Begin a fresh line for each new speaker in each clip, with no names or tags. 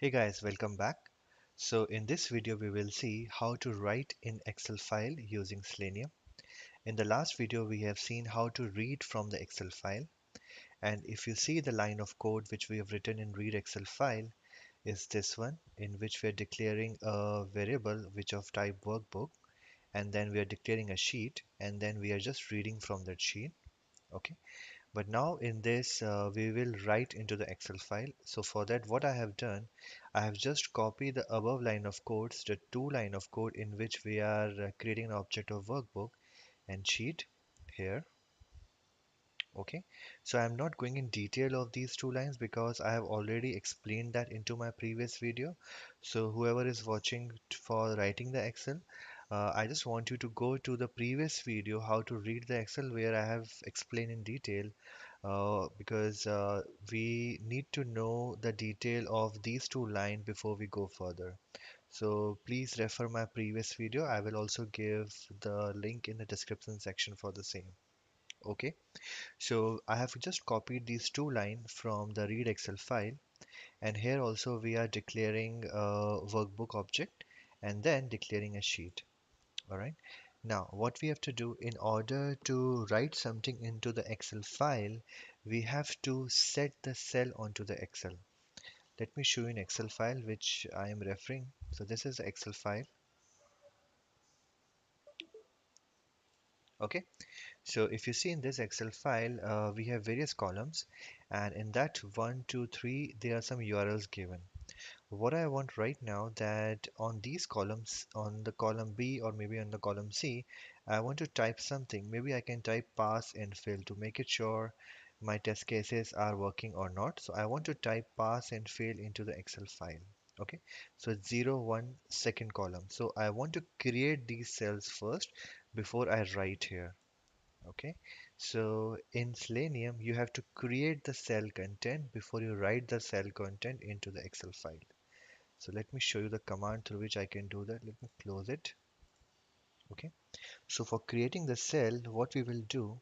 Hey guys, welcome back. So in this video we will see how to write in Excel file using Selenium. In the last video we have seen how to read from the Excel file, and if you see the line of code which we have written in read Excel file is this one, in which we are declaring a variable which of type workbook, and then we are declaring a sheet, and then we are just reading from that sheet. Okay. But now in this, we will write into the Excel file. So for that, what I have done, I have just copied the above line of codes, the two line of code in which we are creating an object of workbook and sheet here. Okay, so I'm not going in detail of these two lines because I have already explained that into my previous video. So whoever is watching for writing the Excel, I just want you to go to the previous video how to read the Excel where I have explained in detail because we need to know the detail of these two lines before we go further. So please refer my previous video. I will also give the link in the description section for the same. Okay, so I have just copied these two lines from the read Excel file, and here also we are declaring a workbook object and then declaring a sheet. All right. Now, what we have to do in order to write something into the Excel file, we have to set the cell onto the Excel. Let me show you an Excel file which I am referring. So this is the Excel file. Okay. So if you see in this Excel file, we have various columns, and in that one, two, three, there are some URLs given. What I want right now that on these columns, on the column B or maybe on the column C, I want to type something. Maybe I can type pass and fail to make it sure my test cases are working or not. So I want to type pass and fail into the Excel file. Okay, so it's 0, 1, second column. So I want to create these cells first before I write here. Okay, so in Selenium, you have to create the cell content before you write the cell content into the Excel file. So let me show you the command through which I can do that. Let me close it. Okay. So for creating the cell, what we will do,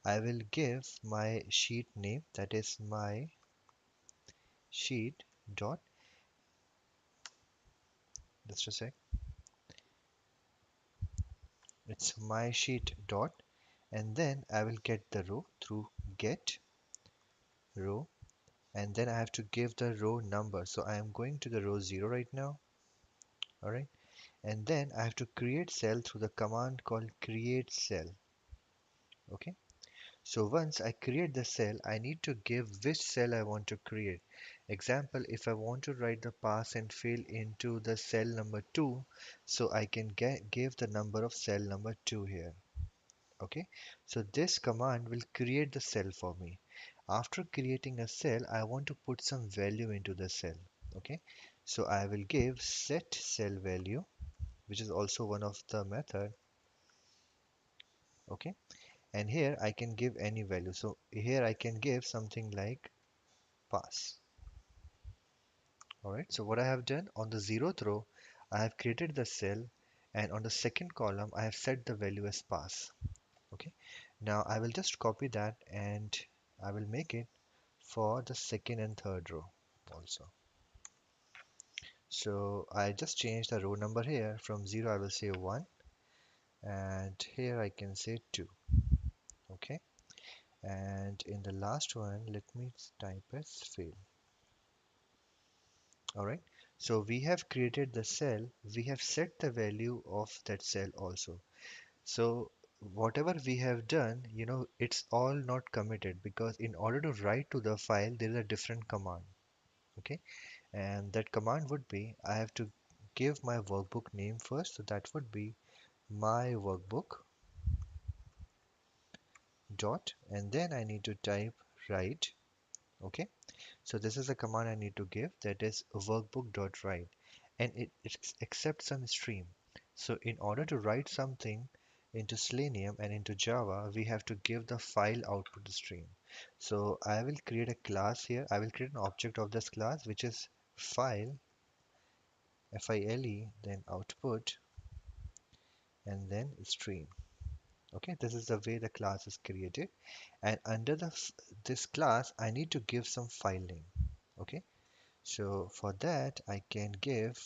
I will give my sheet name, that is my sheet dot, just a sec, it's my sheet dot, and then I will get the row through get row, and then I have to give the row number. So I am going to the row 0 right now. All right. And then I have to create cell through the command called create cell. Okay. So once I create the cell, I need to give which cell I want to create. Example, if I want to write the pass and fail into the cell number 2, so I can give the number of cell number 2 here. Okay, so this command will create the cell for me. After creating a cell, I want to put some value into the cell. Okay, so I will give set cell value, which is also one of the method. Okay, and here I can give any value. So here I can give something like pass. All right, so what I have done on the zeroth row, I have created the cell, and on the second column I have set the value as pass. Okay, now I will just copy that and I will make it for the second and third row also. So I just changed the row number here. From 0 I will say 1, and here I can say 2. Okay, and in the last one let me type as fail. Alright, so we have created the cell, we have set the value of that cell also. So whatever we have done, it's all not committed, because in order to write to the file, there is a different command. Okay, and that command would be, I have to give my workbook name first, so that would be my workbook dot, and then I need to type write. Okay, so this is a command I need to give, that is workbook.write, and it accepts some stream. So in order to write something into Selenium and into Java, we have to give the file output stream. So I will create a class here. I will create an object of this class, which is file, file, then output, and then stream. Okay, this is the way the class is created. And under this class, I need to give some file name. Okay, So for that, I can give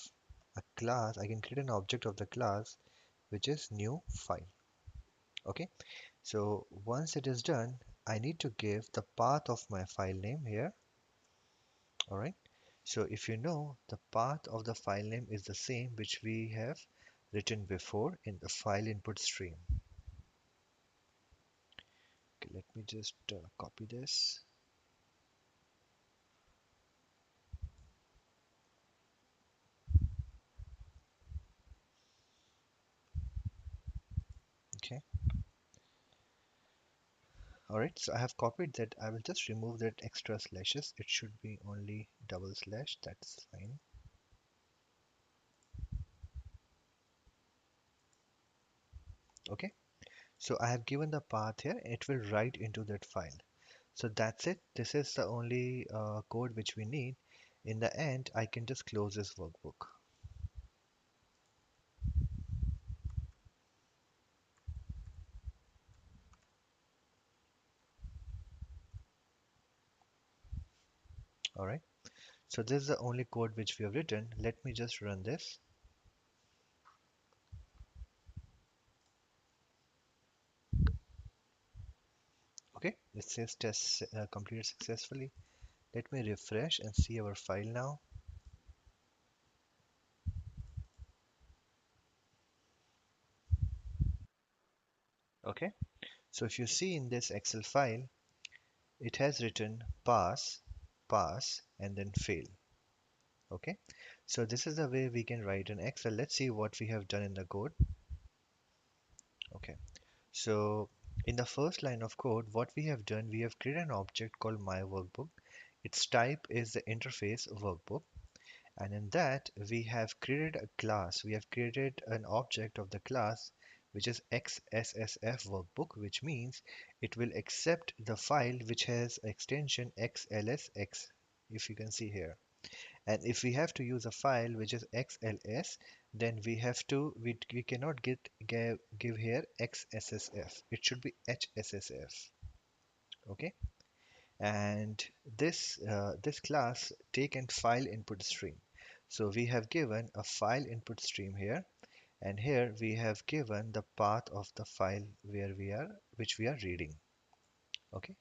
a class, I can create an object of the class which is new file. Okay, so once it is done, I need to give the path of my file name here. All right. So if you know, the path of the file name is the same which we have written before in the file input stream. Okay, let me just copy this. Okay. All right. So I have copied that. I will just remove that extra slashes. It should be only double slash. That's fine. Okay. So I have given the path here. It will write into that file. So that's it. This is the only code which we need. In the end, I can just close this workbook. All right. So this is the only code which we have written. Let me just run this. Okay, it says test completed successfully. Let me refresh and see our file now. Okay, so if you see in this Excel file, it has written pass, pass, and then fail. Okay, so this is the way we can write in Excel. Let's see what we have done in the code. Okay, so in the first line of code, what we have done, we have created an object called my workbook. Its type is the interface workbook. And in that, we have created a class. We have created an object of the class, which is XSSF workbook, which means it will accept the file which has extension XLSX, if you can see here. And if we have to use a file which is XLS, then we cannot give here XSSF. It should be HSSF. Okay. And this class take and file input stream. So we have given a file input stream here, and here we have given the path of the file which we are reading. Okay,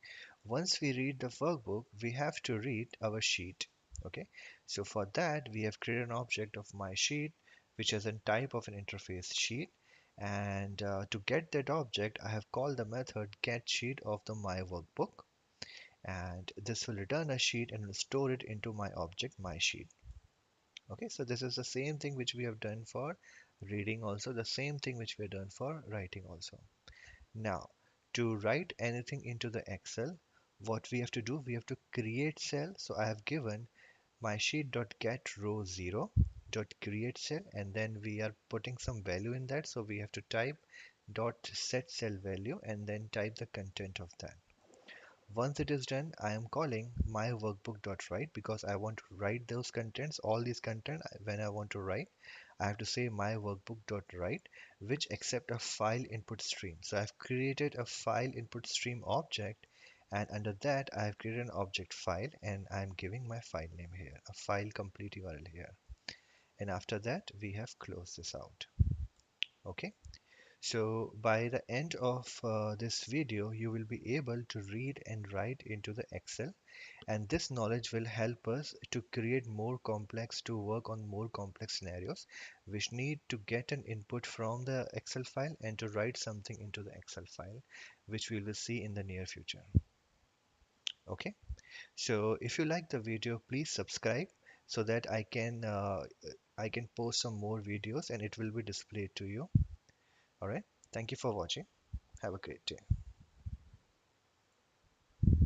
once we read the workbook, we have to read our sheet. Okay, so for that we have created an object of my sheet which is a type of an interface sheet, and to get that object I have called the method get sheet of the my workbook, and this will return a sheet and will store it into my object my sheet. Okay, so this is the same thing which we have done for reading, also the same thing which we have done for writing also. Now to write anything into the Excel, what we have to do, we have to create cell. So I have given my sheet dot get row 0 dot create cell, and then we are putting some value in that, so we have to type dot set cell value and then type the content of that. Once it is done, I am calling my workbook.write because I want to write those contents, all these content. When I want to write, I have to say my workbook.write, which accept a file input stream. So I've created a file input stream object, and under that I have created an object file, and I'm giving my file name here, a file complete URL here. And after that, we have closed this out. Okay. So by the end of this video, you will be able to read and write into the Excel, and this knowledge will help us to create more complex, to work on more complex scenarios, which need to get an input from the Excel file and to write something into the Excel file, which we will see in the near future. Okay, so if you like the video, please subscribe so that I can post some more videos and it will be displayed to you. All right, thank you for watching. Have a great day.